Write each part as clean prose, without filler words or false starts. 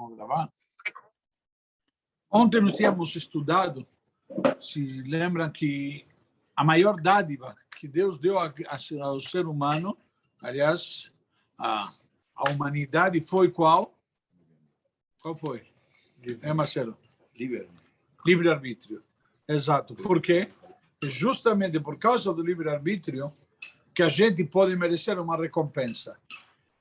vamos gravar. Ontem nós tínhamos estudado, se lembram que a maior dádiva que Deus deu ao ser humano, aliás, a humanidade, foi qual? Qual foi? Marcelo? Livre-arbítrio. Exato. Por quê? Justamente por causa do livre-arbítrio que a gente pode merecer uma recompensa.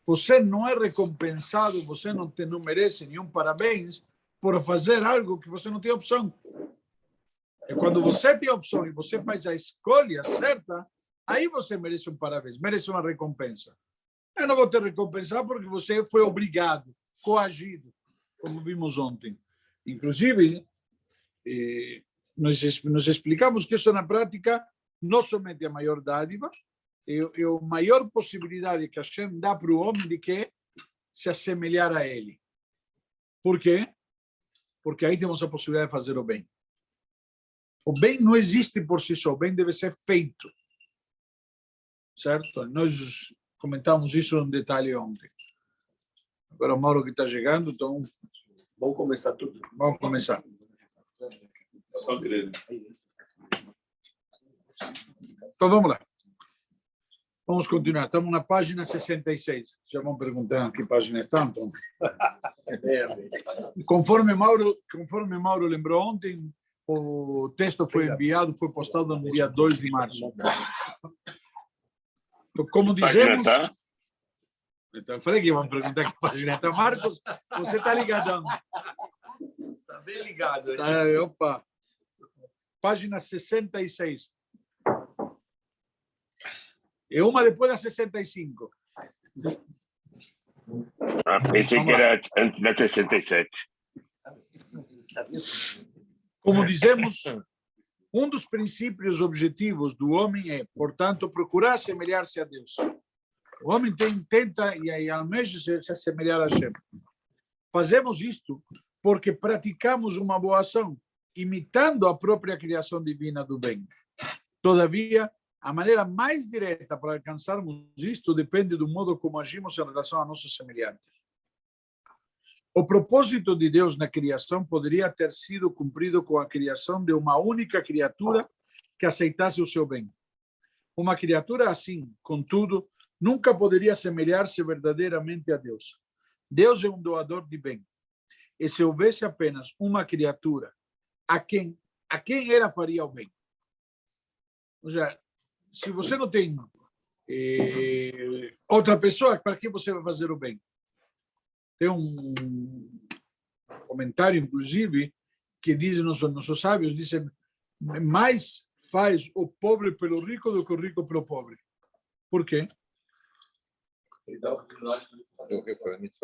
Você não é recompensado, você não merece nenhum parabéns por fazer algo que você não tem opção. E quando você tem opção e você faz a escolha certa, aí você merece um parabéns, merece uma recompensa. Eu não vou te recompensar porque você foi obrigado, coagido, como vimos ontem. Inclusive, nós explicamos que isso na prática não somente a maior dádiva, é a maior possibilidade que Hashem dá para o homem de que se assemelhar a ele. Por quê? Porque aí temos a possibilidade de fazer o bem. O bem não existe por si só, o bem deve ser feito. Certo? Nós comentamos isso em detalhe ontem. Agora o Mauro que está chegando, então... Vamos começar tudo. Vamos começar. Só grande. Então vamos lá. Vamos continuar. Estamos na página 66. Já vão perguntar que página está, então. Conforme Mauro lembrou ontem, o texto foi enviado, foi postado no dia 2 de março. Então, como dizemos... Então, eu falei que iam perguntar que página está. Marcos, você está ligadão. Está bem ligado. Opa. Página 66. E uma depois da 65. Pensei que era antes da 67. Como dizemos, um dos princípios objetivos do homem é, portanto, procurar assemelhar-se a Deus. O homem tenta e almeja se assemelhar a Hashem. Fazemos isto porque praticamos uma boa ação, imitando a própria criação divina do bem. Todavia, a maneira mais direta para alcançarmos isto depende do modo como agimos em relação a nossos semelhantes. O propósito de Deus na criação poderia ter sido cumprido com a criação de uma única criatura que aceitasse o seu bem. Uma criatura assim, contudo, nunca poderia assemelhar-se verdadeiramente a Deus. Deus é um doador de bem. E se houvesse apenas uma criatura a quem ela faria o bem? Ou seja, se você não tem outra pessoa, para que você vai fazer o bem? Tem um comentário, inclusive, que diz, nossos sábios, dizem, mais faz o pobre pelo rico do que o rico pelo pobre. Por quê?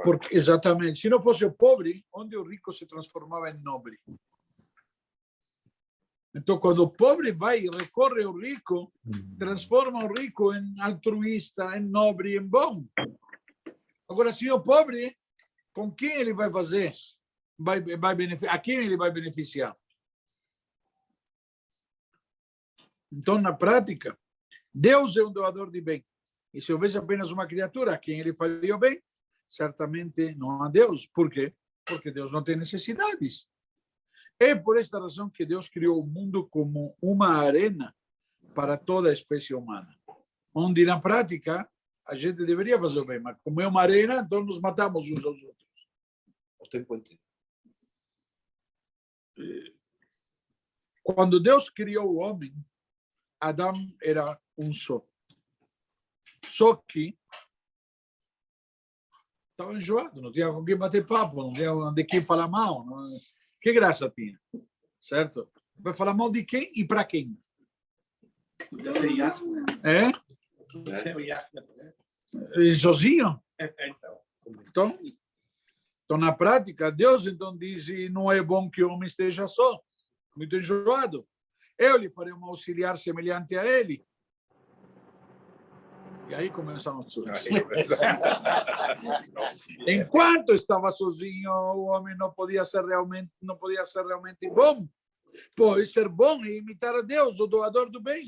Porque, exatamente. Se não fosse o pobre, onde o rico se transformava em nobre. Então, quando o pobre vai e recorre ao rico, transforma o rico em altruísta, em nobre, em bom. Agora, se o pobre, com quem ele vai fazer? A quem ele vai beneficiar? Então, na prática, Deus é um doador de bem. E se houvesse apenas uma criatura a quem ele faria o bem, certamente não a Deus. Por quê? Porque Deus não tem necessidades. É por esta razão que Deus criou o mundo como uma arena para toda a espécie humana, onde, na prática, a gente deveria fazer o bem, mas como é uma arena, então nos matamos uns aos outros. O tempo inteiro. Quando Deus criou o homem, Adão era um só. Só que estava enjoado, não tinha com quem bater papo, não tinha de quem falar mal. Não... Que graça tinha, certo? Vai falar mal de quem e para quem? É? E sozinho? Então, na prática, Deus então diz, não é bom que o homem esteja só, muito enjoado. Eu lhe farei um auxiliar semelhante a ele. E aí começaram os Enquanto estava sozinho, o homem não podia ser realmente bom. Pois ser bom é imitar a Deus, o doador do bem.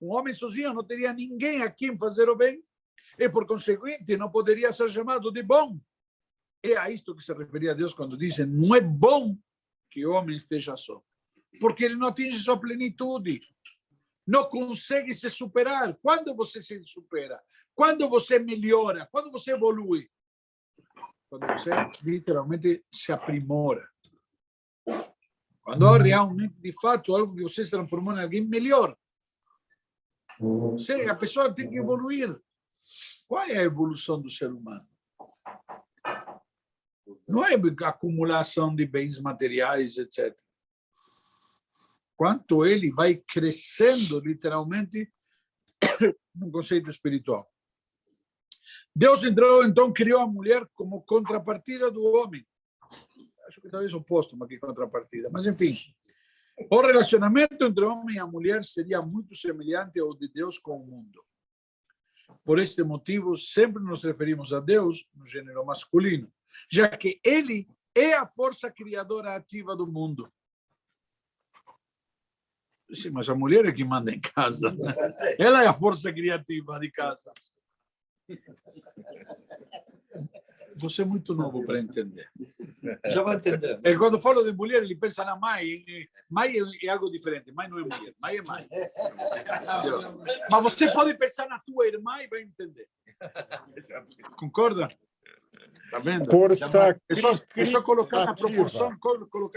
Um homem sozinho não teria ninguém a quem fazer o bem e, por conseguinte, não poderia ser chamado de bom. É a isto que se referia a Deus quando disse: não é bom que o homem esteja só, porque ele não atinge sua plenitude, não consegue se superar. Quando você se supera, quando você melhora, quando você evolui, quando você literalmente se aprimora, quando há realmente, de fato, algo que você se transformou em alguém melhor. A pessoa tem que evoluir. Qual é a evolução do ser humano? Não é acumulação de bens materiais, etc. Quanto ele vai crescendo, literalmente, no conceito espiritual. Deus então criou a mulher como contrapartida do homem. Acho que talvez oposto, mas que contrapartida. Mas, enfim, o relacionamento entre o homem e a mulher seria muito semelhante ao de Deus com o mundo. Por este motivo, sempre nos referimos a Deus no gênero masculino, já que ele é a força criadora ativa do mundo. Sim, mas a mulher é que manda em casa. Ela é a força criativa de casa. Você é muito novo para entender. Já vai entender. E quando falo de mulher, ele pensa na mãe. Mãe é algo diferente. Mãe não é mulher. Mãe é mãe. Mas você pode pensar na tua irmã e vai entender. Concorda? Está vendo? Força É só colocar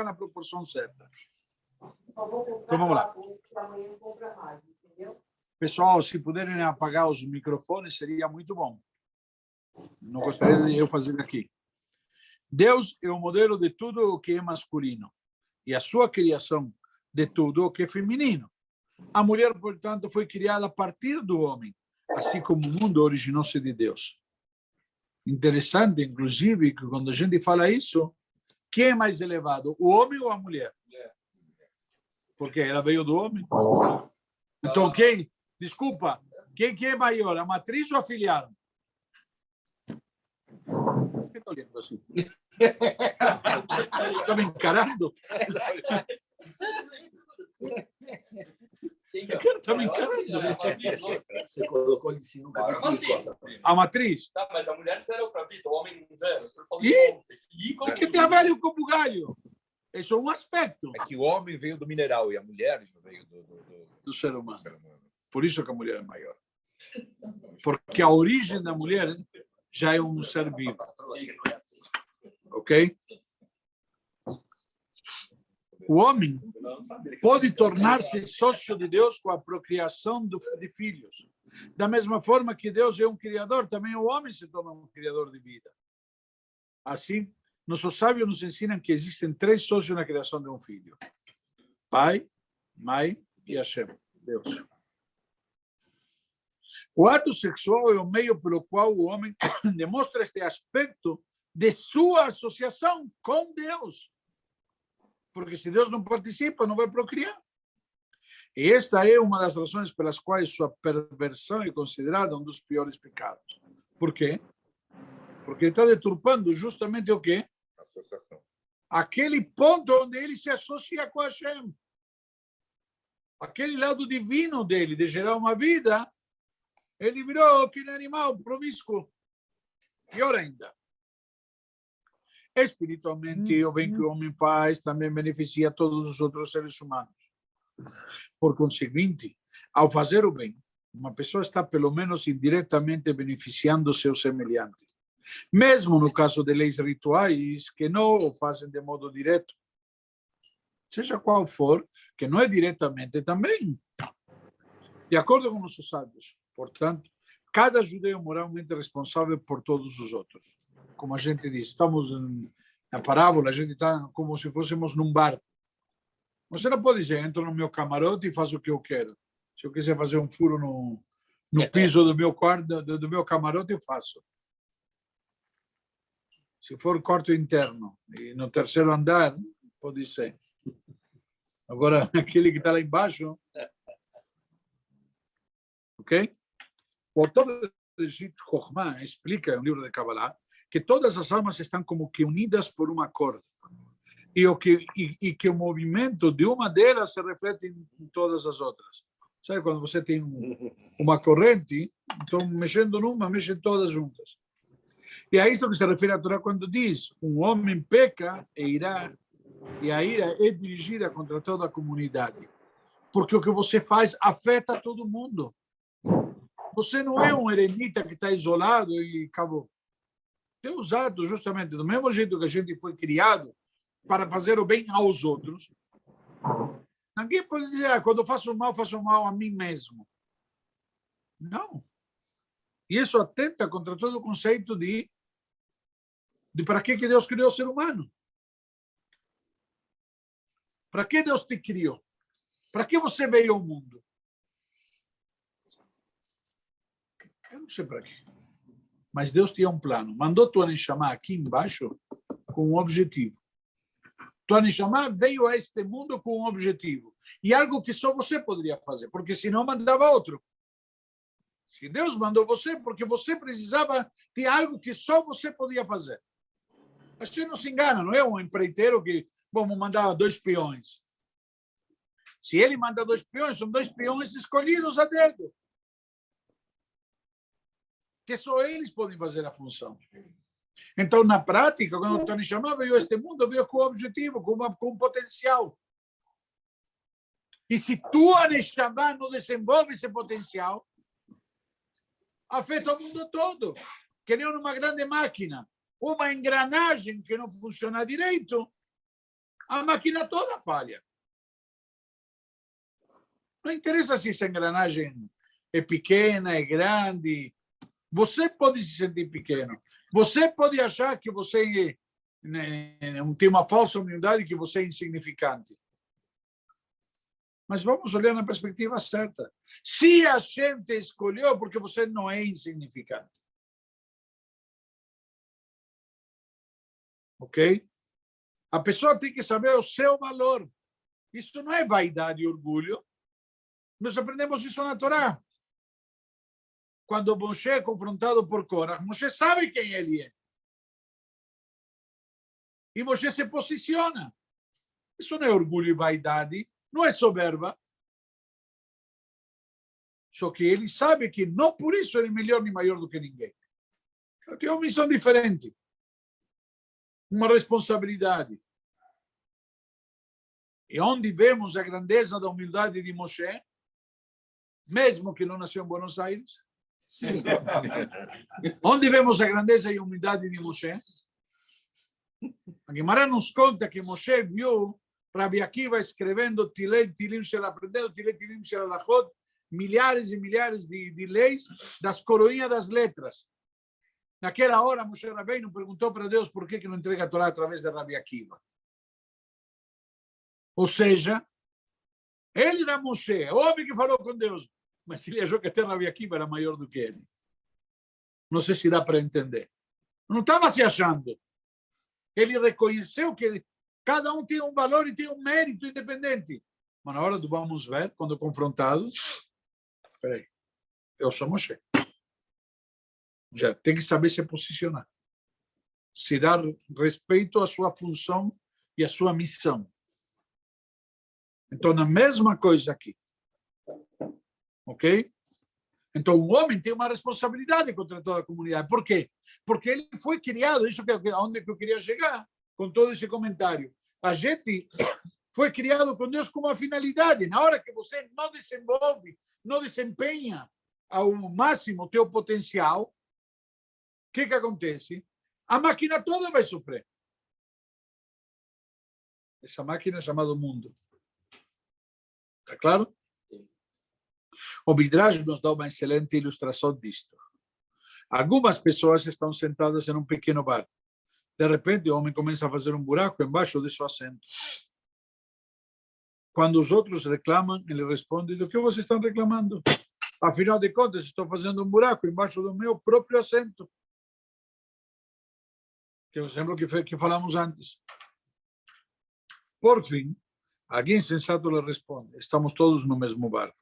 na proporção certa. Então vamos lá. Pessoal, se puderem apagar os microfones, seria muito bom. Não gostaria de eu fazer aqui. Deus é o modelo de tudo o que é masculino e a sua criação de tudo o que é feminino. A mulher, portanto, foi criada a partir do homem, assim como o mundo originou-se de Deus. Interessante, inclusive, que quando a gente fala isso, quem é mais elevado, o homem ou a mulher? Porque ela veio do homem. Então, desculpa, quem é maior, a matriz ou a filial? Por que estou olhando assim? Está me encarando? Está me encarando? Você colocou em cima A matriz? Tá, mas a mulher zero para a vida, o homem zero. O que tem a ver com o bugalho? Isso é um aspecto. É que o homem veio do mineral e a mulher veio do ser humano. Por isso que a mulher é maior. Porque a origem da mulher já é um ser vivo. Ok? O homem pode tornar-se sócio de Deus com a procriação de filhos. Da mesma forma que Deus é um criador, também o homem se torna um criador de vida. Assim, nossos sábios nos ensinam que existem 3 sócios na criação de um filho: pai, mãe e Hashem, Deus. O ato sexual é o meio pelo qual o homem demonstra este aspecto de sua associação com Deus. Porque se Deus não participa, não vai procriar. E esta é uma das razões pelas quais sua perversão é considerada um dos piores pecados. Por quê? Porque ele está deturpando justamente o quê? associação. Aquele ponto onde ele se associa com Hashem. Aquele lado divino dele, de gerar uma vida, ele virou aquele animal promíscuo. Pior ainda. Espiritualmente, o bem que o homem faz também beneficia todos os outros seres humanos. Por conseguinte, ao fazer o bem, uma pessoa está pelo menos indiretamente beneficiando seu semelhante. Mesmo no caso de leis rituais que não o fazem de modo direto. Seja qual for, que não é diretamente também. De acordo com nossos sábios, portanto, cada judeu moralmente responsável por todos os outros. Como a gente diz, estamos na parábola, a gente está como se fôssemos num bar. Você não pode dizer, entro no meu camarote e faço o que eu quero. Se eu quiser fazer um furo no piso do meu quarto, do meu camarote, eu faço. Se for quarto interno e no terceiro andar, pode ser. Agora, aquele que está lá embaixo, ok? O autor de Shit Chokhmah explica no livro de Kabbalah que todas as almas estão como que unidas por uma corda e que o movimento de uma delas se reflete em todas as outras. Sabe quando você tem uma corrente, então mexendo numa, mexem todas juntas. E a isto que se refere a Torá quando diz: um homem peca e a ira é dirigida contra toda a comunidade. Porque o que você faz afeta todo mundo. Você não é um eremita que está isolado e acabou. É usado justamente do mesmo jeito que a gente foi criado para fazer o bem aos outros. Ninguém pode dizer, quando eu faço mal a mim mesmo. Não. E isso atenta contra todo o conceito de para que Deus criou o ser humano. Para que Deus te criou? Para que você veio ao mundo? Eu não sei para quê. Mas Deus tinha um plano. Mandou tua Neshama aqui embaixo com um objetivo. Tua Neshama veio a este mundo com um objetivo. E algo que só você poderia fazer, porque senão mandava outro. Se Deus mandou você, porque você precisava de algo que só você podia fazer. A gente não se engana, não é um empreiteiro que vamos mandar 2 peões. Se ele manda 2 peões, são 2 peões escolhidos a dedo. Que só eles podem fazer a função. Então, na prática, quando o Tony chamava, veio a este mundo, veio com objetivo, com potencial. E se tua Neshama não desenvolve esse potencial, afeta o mundo todo. Que nem uma grande máquina. Uma engrenagem que não funciona direito, a máquina toda falha. Não interessa se essa engrenagem é pequena, é grande. Você pode se sentir pequeno. Você pode achar que você tem uma falsa humildade, que você é insignificante. Mas vamos olhar na perspectiva certa. Se a gente escolheu, porque você não é insignificante. Ok? A pessoa tem que saber o seu valor. Isso não é vaidade e orgulho. Nós aprendemos isso na Torá. Quando Moshe é confrontado por Korah, Moshe sabe quem ele é. E Moshe se posiciona. Isso não é orgulho e vaidade, não é soberba. Só que ele sabe que não por isso ele é melhor nem maior do que ninguém. Ele tem uma missão diferente. Uma responsabilidade. E onde vemos a grandeza da humildade de Moshe, mesmo que não nasceu em Buenos Aires, sim. Onde vemos a grandeza e a humildade de Moshe? A Guimarães nos conta que Moshe viu Rabi Akiva escrevendo Tilei, Tilim, aprendendo Tilei, Tilim, Shelachot, milhares e milhares de leis das coroinhas das letras. Naquela hora, Moshe Rabbeinu perguntou para Deus por que não entrega a Torá através de Rabi Akiva. Ou seja, ele era Moshe, o homem que falou com Deus, mas ele achou que até Rabi Akiva era maior do que ele. Não sei se dá para entender. Não estava se achando. Ele reconheceu que cada um tem um valor e tem um mérito independente. Mas na hora do vamos ver, quando confrontado, espera aí, eu sou Moshe. Já tem que saber se posicionar. Se dar respeito à sua função e à sua missão. Então, a mesma coisa aqui. Ok? Então, o homem tem uma responsabilidade contra toda a comunidade. Por quê? Porque ele foi criado, isso que é onde eu queria chegar, com todo esse comentário. A gente foi criado com Deus com uma finalidade. Na hora que você não desenvolve, não desempenha ao máximo o teu potencial, o que acontece? A máquina toda vai sofrer. Essa máquina é chamada mundo. Está claro? O Midrash nos dá uma excelente ilustração disto. Algumas pessoas estão sentadas em um pequeno barco. De repente, o homem começa a fazer um buraco embaixo de seu assento. Quando os outros reclamam, ele responde: do que vocês estão reclamando? Afinal de contas, estou fazendo um buraco embaixo do meu próprio assento. Que é o exemplo que falamos antes. Por fim, alguém sensato lhe responde: estamos todos no mesmo barco.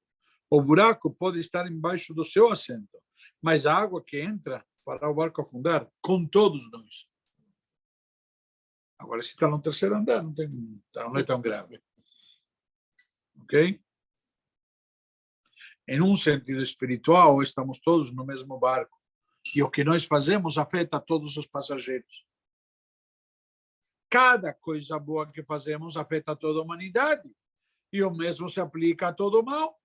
O buraco pode estar embaixo do seu assento, mas a água que entra fará o barco afundar com todos nós. Agora, se está no terceiro andar, não é tão grave. Ok? Em um sentido espiritual, estamos todos no mesmo barco, E o que nós fazemos afeta todos os passageiros. Cada coisa boa que fazemos afeta toda a humanidade. E o mesmo se aplica a todo o mal.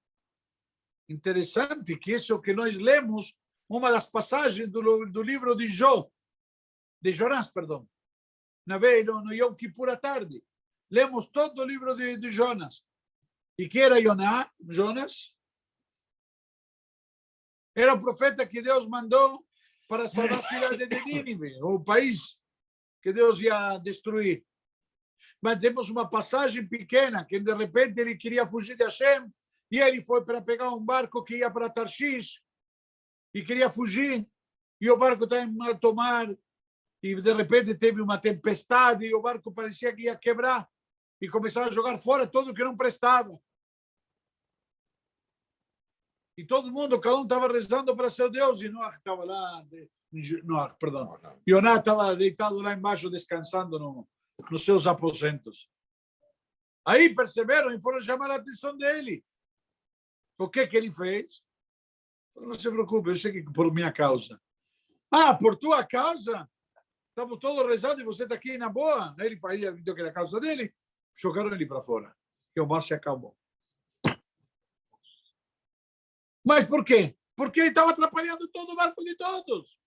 Interessante que isso que nós lemos, uma das passagens do livro de Jonás, perdão, no Yom Kippur à tarde. Lemos todo o livro de Jonas. E que era Jonas? Era o profeta que Deus mandou para salvar a cidade de Nínive, o país que Deus ia destruir. Mas temos uma passagem pequena, que de repente ele queria fugir de Hashem, e ele foi para pegar um barco que ia para Tarshish, e queria fugir, e o barco estava em alto mar, e de repente teve uma tempestade, e o barco parecia que ia quebrar, e começaram a jogar fora tudo que não prestava. E todo mundo, cada um estava rezando para seu Deus, e Noah estava lá, Yoná estava deitado lá embaixo, descansando nos seus aposentos. Aí perceberam e foram chamar a atenção dele. O que ele fez? Não se preocupe, eu sei que por minha causa. Ah, por tua causa? Estavam todos rezando e você está aqui na boa? Ele fazia que era a causa dele, jogaram ele para fora. E o mar se acalmou. Mas por quê? Porque ele estava atrapalhando todo o barco de todos.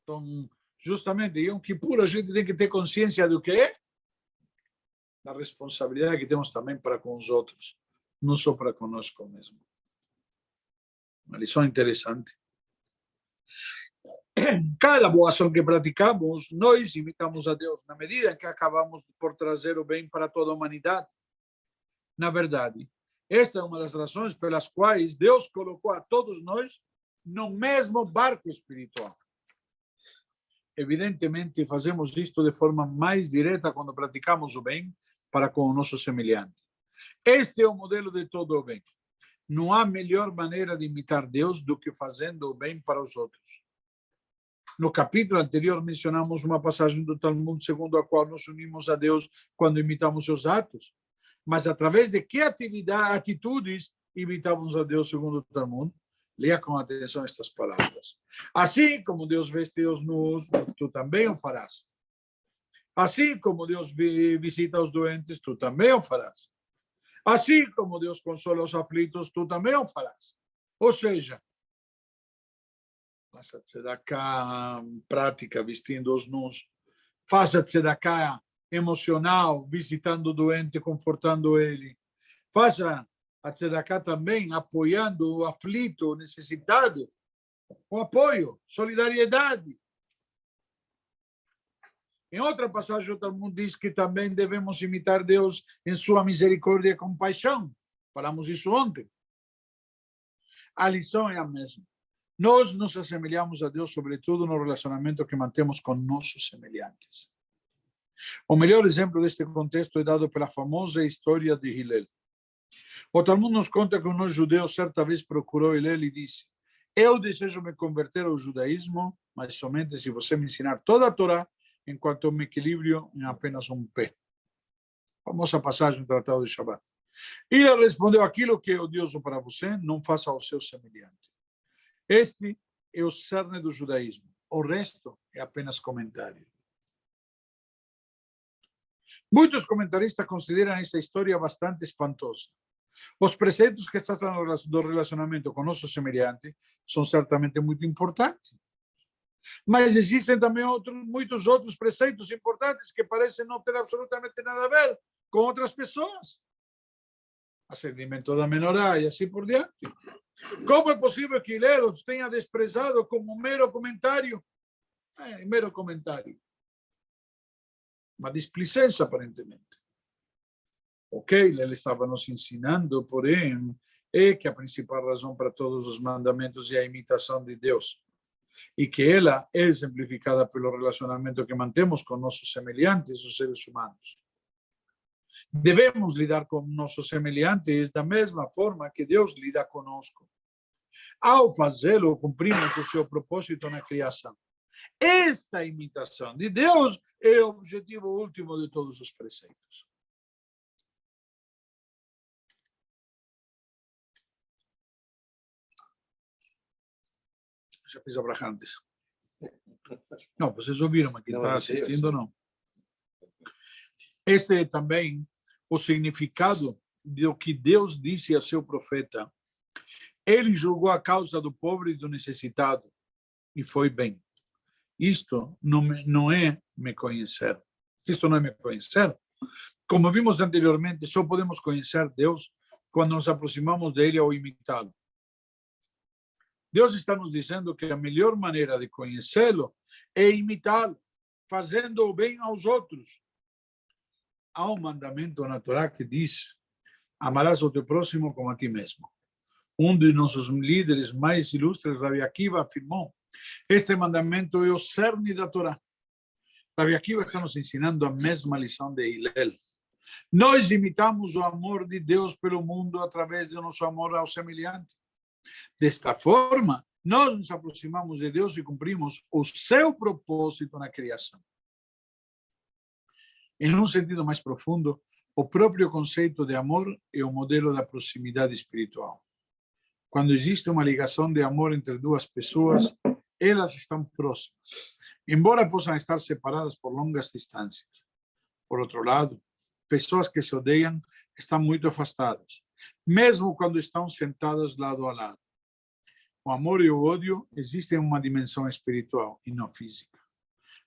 Então, justamente, em Yom Kippur, a gente tem que ter consciência do que é da responsabilidade que temos também para com os outros, não só para conosco mesmo. Uma lição interessante. Cada boa ação que praticamos, nós imitamos a Deus na medida em que acabamos por trazer o bem para toda a humanidade. Na verdade, esta é uma das razões pelas quais Deus colocou a todos nós no mesmo barco espiritual. Evidentemente, fazemos isto de forma mais direta quando praticamos o bem para com o nosso semelhante. Este é o modelo de todo o bem. Não há melhor maneira de imitar Deus do que fazendo o bem para os outros. No capítulo anterior, mencionamos uma passagem do Talmud segundo a qual nos unimos a Deus quando imitamos seus atos. Mas através de que atitudes imitamos a Deus segundo o Talmud? Leia com atenção estas palavras. Assim como Deus veste os nus, tu também o farás. Assim como Deus visita os doentes, tu também o farás. Assim como Deus consola os aflitos, tu também o farás. Ou seja, faça tzedakah prática, vestindo os nus. Faça tzedakah emocional, visitando o doente, confortando ele. Faça a tzedakah também, apoiando o aflito, o necessitado, com apoio, solidariedade. Em outra passagem, o Talmud diz que também devemos imitar Deus em sua misericórdia e compaixão. Falamos isso ontem. A lição é a mesma. Nós nos assemelhamos a Deus, sobretudo no relacionamento que mantemos com nossos semelhantes. O melhor exemplo deste contexto é dado pela famosa história de Hillel. O Talmud nos conta que um nosso judeu certa vez procurou Hillel e disse: eu desejo me converter ao judaísmo, mas somente se você me ensinar toda a Torá, enquanto eu me equilibro em apenas um pé. Famosa passagem do Tratado de Shabbat. E ele respondeu: aquilo que é odioso para você, não faça ao seu semelhante. Este é o cerne do judaísmo. O resto é apenas comentário. Muitos comentaristas consideram esta história bastante espantosa. Os preceitos que tratam do relacionamento com nosso semelhante são certamente muito importantes. Mas existem também muitos outros preceitos importantes que parecem não ter absolutamente nada a ver com outras pessoas. Acendimento da menorá e assim por diante. Como é possível que Hillel os tenha desprezado como um mero comentário? Mero comentário. Uma displicência, aparentemente. O que ele estava nos ensinando, porém, é que a principal razão para todos os mandamentos é a imitação de Deus. E que ela é exemplificada pelo relacionamento que mantemos com nossos semelhantes, os seres humanos. Devemos lidar com nossos semelhantes da mesma forma que Deus lida conosco. Ao fazê-lo, cumprimos o seu propósito na criação. Esta imitação de Deus é o objetivo último de todos os preceitos. Já fiz a braja antes. Não, vocês ouviram, mas quem Não, está eu sei, eu assistindo, sei. não. Este é também o significado do que Deus disse a seu profeta. Ele julgou a causa do pobre e do necessitado, e foi bem. Isto não é me conhecer. Isto não é me conhecer. Como vimos anteriormente, só podemos conhecer Deus quando nos aproximamos dele ao imitá-lo. Deus está nos dizendo que a melhor maneira de conhecê-lo é imitá-lo, fazendo o bem aos outros. Há um mandamento na Torá que diz: amarás o teu próximo como a ti mesmo. Um de nossos líderes mais ilustres, Rabi Akiva, afirmou: este mandamento é o cerne da Torá. Rabi Akiva está nos ensinando a mesma lição de Hillel. Nós imitamos o amor de Deus pelo mundo através do nosso amor ao semelhante. Desta forma, nós nos aproximamos de Deus e cumprimos o seu propósito na criação. Em um sentido mais profundo, o próprio conceito de amor é o modelo da proximidade espiritual. Quando existe uma ligação de amor entre duas pessoas, elas estão próximas, embora possam estar separadas por longas distâncias. Por outro lado, pessoas que se odeiam estão muito afastadas, mesmo quando estão sentadas lado a lado. O amor e o ódio existem em uma dimensão espiritual e não física.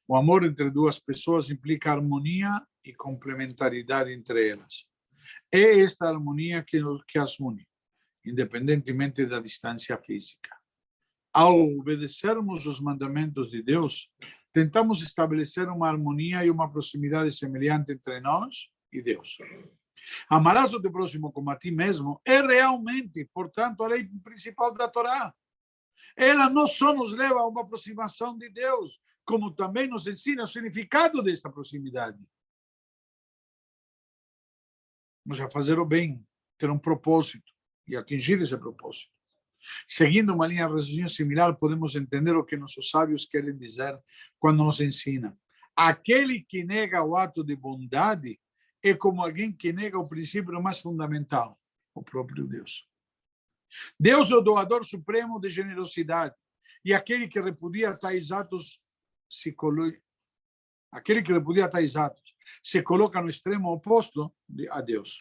O amor entre duas pessoas implica harmonia e complementaridade entre elas. É esta harmonia que as une, independentemente da distância física. Ao obedecermos os mandamentos de Deus, tentamos estabelecer uma harmonia e uma proximidade semelhante entre nós e Deus. Amarás o teu próximo como a ti mesmo é realmente, portanto, a lei principal da Torá. Ela não só nos leva a uma aproximação de Deus, como também nos ensina o significado desta proximidade. Vamos a fazer o bem, ter um propósito e atingir esse propósito. Seguindo uma linha de raciocínio similar, podemos entender o que nossos sábios querem dizer quando nos ensinam. Aquele que nega o ato de bondade é como alguém que nega o princípio mais fundamental, o próprio Deus. Deus é o doador supremo de generosidade, e aquele que repudia tais atos se coloca no extremo oposto a Deus.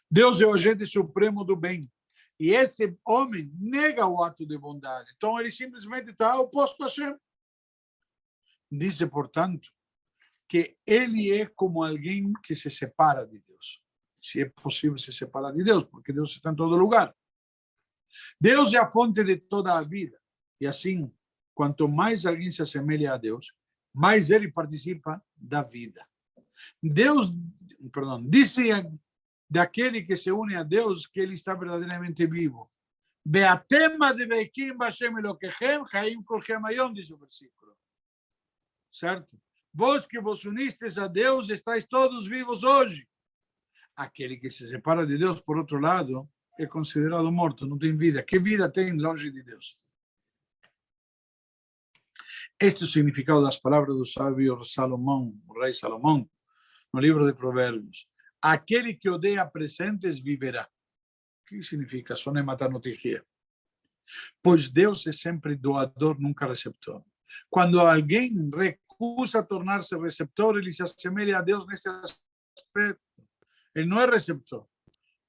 Deus é o agente supremo do bem, e esse homem nega o ato de bondade. Então ele simplesmente está oposto a Hashem. Diz, portanto, que ele é como alguém que se separa de Deus. Se é possível se separar de Deus, porque Deus está em todo lugar. Deus é a fonte de toda a vida. E assim, quanto mais alguém se assemelha a Deus, mais ele participa da vida. Disse daquele que se une a Deus que ele está verdadeiramente vivo. Beatem advekim b'Hashem Elokechem, chaim kolchem hayom, diz o versículo. Certo? Vós que vos unistes a Deus, estáis todos vivos hoje. Aquele que se separa de Deus, por outro lado, é considerado morto, não tem vida. Que vida tem longe de Deus? Este é o significado das palavras do sábio Salomão, o rei Salomão, no livro de Provérbios. Aquele que odeia presentes viverá. O que significa? Só nem matar notícia. Pois Deus é sempre doador, nunca receptor. Quando alguém recusa tornar-se receptor, ele se assemelha a Deus nesse aspecto. Ele não é receptor.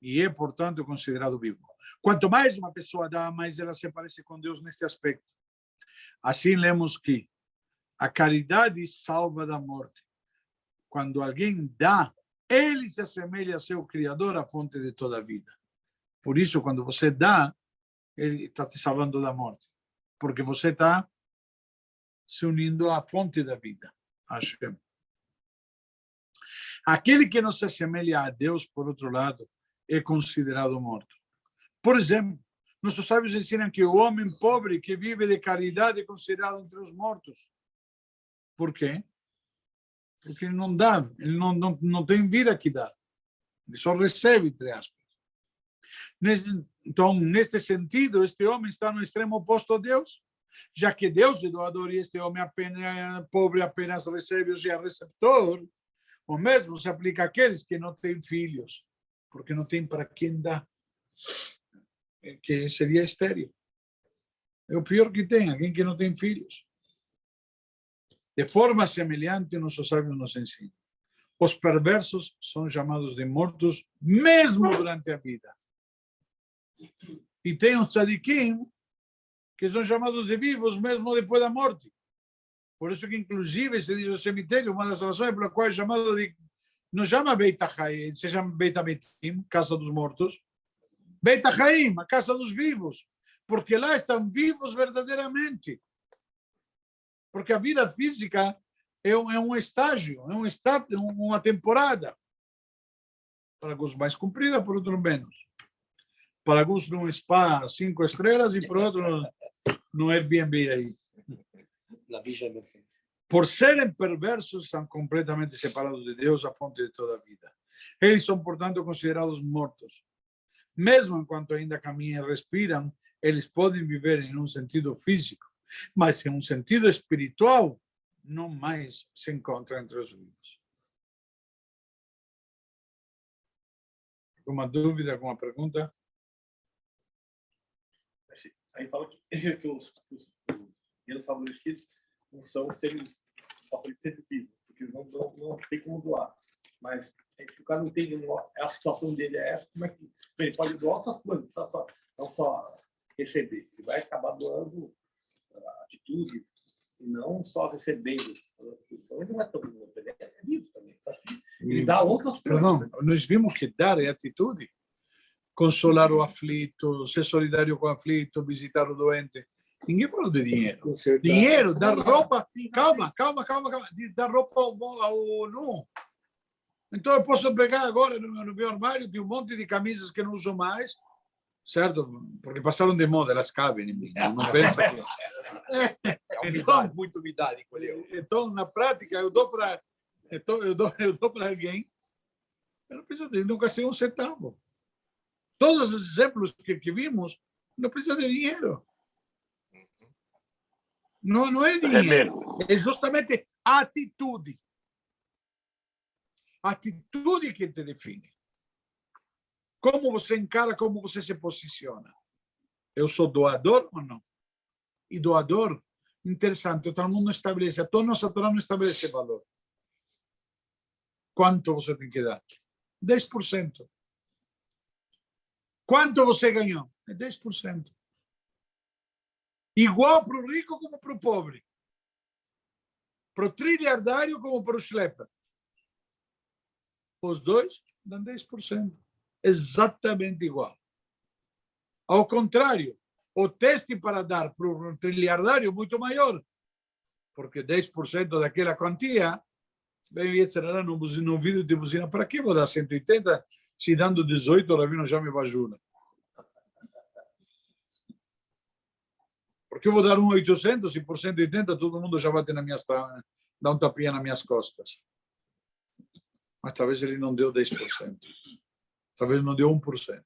E é, portanto, considerado vivo. Quanto mais uma pessoa dá, mais ela se parece com Deus neste aspecto. Assim, lemos que a caridade salva da morte. Quando alguém dá, ele se assemelha a seu Criador, a fonte de toda a vida. Por isso, quando você dá, ele está te salvando da morte. Porque você está se unindo à fonte da vida, a Hashem. Aquele que não se assemelha a Deus, por outro lado, é considerado morto. Por exemplo, nossos sábios ensinam que o homem pobre que vive de caridade é considerado entre os mortos. Por quê? Porque ele não dá, ele não tem vida que dar. Ele só recebe, entre aspas. Então, neste sentido, este homem está no extremo oposto a Deus, já que Deus é doador e este homem pobre apenas recebe, ou seja, receptor. O mesmo se aplica àqueles que não têm filhos, porque não tem para quem dar, que seria estéril. É o pior que tem, alguém que não tem filhos. De forma semelhante, nossos sábios nos ensinam. Os perversos são chamados de mortos mesmo durante a vida. E tem os tzadikim que são chamados de vivos mesmo depois da morte. Por isso que, inclusive, se diz o cemitério, uma das razões pela qual é chamado de... Não chama Beit HaChaim, se chama Beit HaMetim, Casa dos Mortos. Beit HaChaim, a Casa dos Vivos. Porque lá estão vivos verdadeiramente. Porque a vida física é um estágio, uma temporada. Para alguns mais comprida, para outros menos. Para alguns num spa 5 estrelas e para outros no Airbnb aí. Por serem perversos, estão completamente separados de Deus, a fonte de toda a vida. Eles são, portanto, considerados mortos. Mesmo enquanto ainda caminham e respiram, eles podem viver em um sentido físico, mas em um sentido espiritual, não mais se encontram entre os vivos. Alguma dúvida, alguma pergunta? Aí fala que os menos favorecidos não são seres vivos, porque não tem como doar. Mas se o cara não tem a situação dele é essa, como é que ele pode doar outras coisas, não só receber. Ele vai acabar doando atitudes e não só recebendo. Então ele não é todo mundo, ele é vivo também. Ele dá outras coisas. Perdão, nós vimos que dar é atitude. Consolar o aflito, ser solidário com o aflito, visitar o doente. Ninguém falou de dinheiro. Dinheiro, dar roupa. Calma. Dar roupa ao nu. Então eu posso pegar agora no meu armário de um monte de camisas que não uso mais, certo? Porque passaram de moda, elas cabem em mim. Não pensa que... Então, muita umidade, encolheu. Então, na prática, eu dou para alguém. Eu não preciso de, não gastei um centavo. Todos os exemplos que vimos, não precisa de dinheiro. Não é dinheiro. É justamente atitude. Atitude que te define. Como você encara, como você se posiciona. Eu sou doador ou não? E doador, interessante, o Talmud não estabelece, a nossa Torá não estabelece valor. Quanto você tem que dar? 10%. Quanto você ganhou? É 10%. Igual para o rico como para o pobre. Para o trilhardário como para o schlepper. Os dois dão 10%. Exatamente igual. Ao contrário, o teste para dar para o trilhardário é muito maior. Porque 10% daquela quantia, bem, será no vídeo de buzina. Para que vou dar 180 se dando 18 o Rabino já me bajula? Porque eu vou dar 800 e por 180 todo mundo já bate na minha dá um tapinha nas minhas costas. Mas talvez ele não deu 10%. Talvez não deu 1%.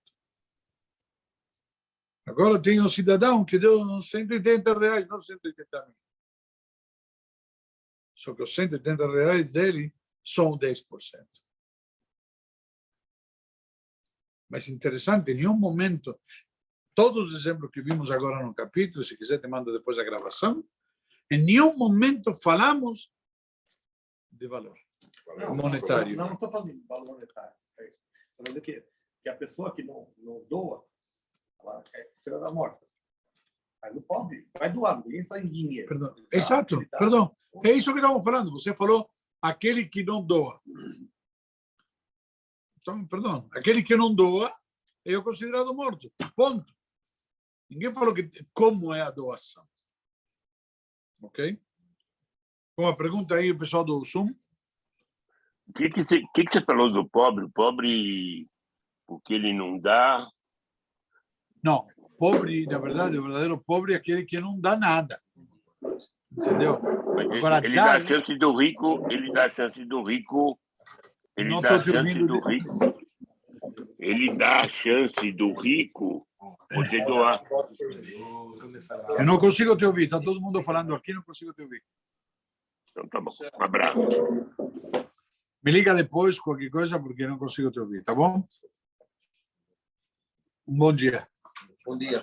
Agora tem um cidadão que deu uns R$180, não 180 mil. Só que os R$180 dele são 10%. Mas interessante, em nenhum momento, todos os exemplos que vimos agora no capítulo, se quiser te mando depois a gravação, em nenhum momento falamos de valor monetário. Não estou falando de valor monetário. Estou falando que a pessoa que não doa, ela é será da morte. Mas o pobre vai doar, ninguém está em dinheiro. Perdão. Exato, perdão. É isso que estamos falando. Você falou aquele que não doa. Então, perdão, aquele que não doa é considerado morto. Ponto. Ninguém falou como é a doação. Ok? Uma pergunta aí, o pessoal do Zoom. O que você falou do pobre? O pobre, porque ele não dá... Não, pobre, na verdade, o verdadeiro pobre é aquele que não dá nada. Entendeu? Mas Agora, ele dá a chance do rico, ele dá a chance do rico, ele dá a chance do rico. Ele dá a chance do rico poder doar. Eu não consigo te ouvir, está todo mundo falando aqui, não consigo te ouvir. Então tá bom, um abraço. Me liga depois, qualquer coisa, porque não consigo te ouvir, tá bom? Um bom dia. Bom dia.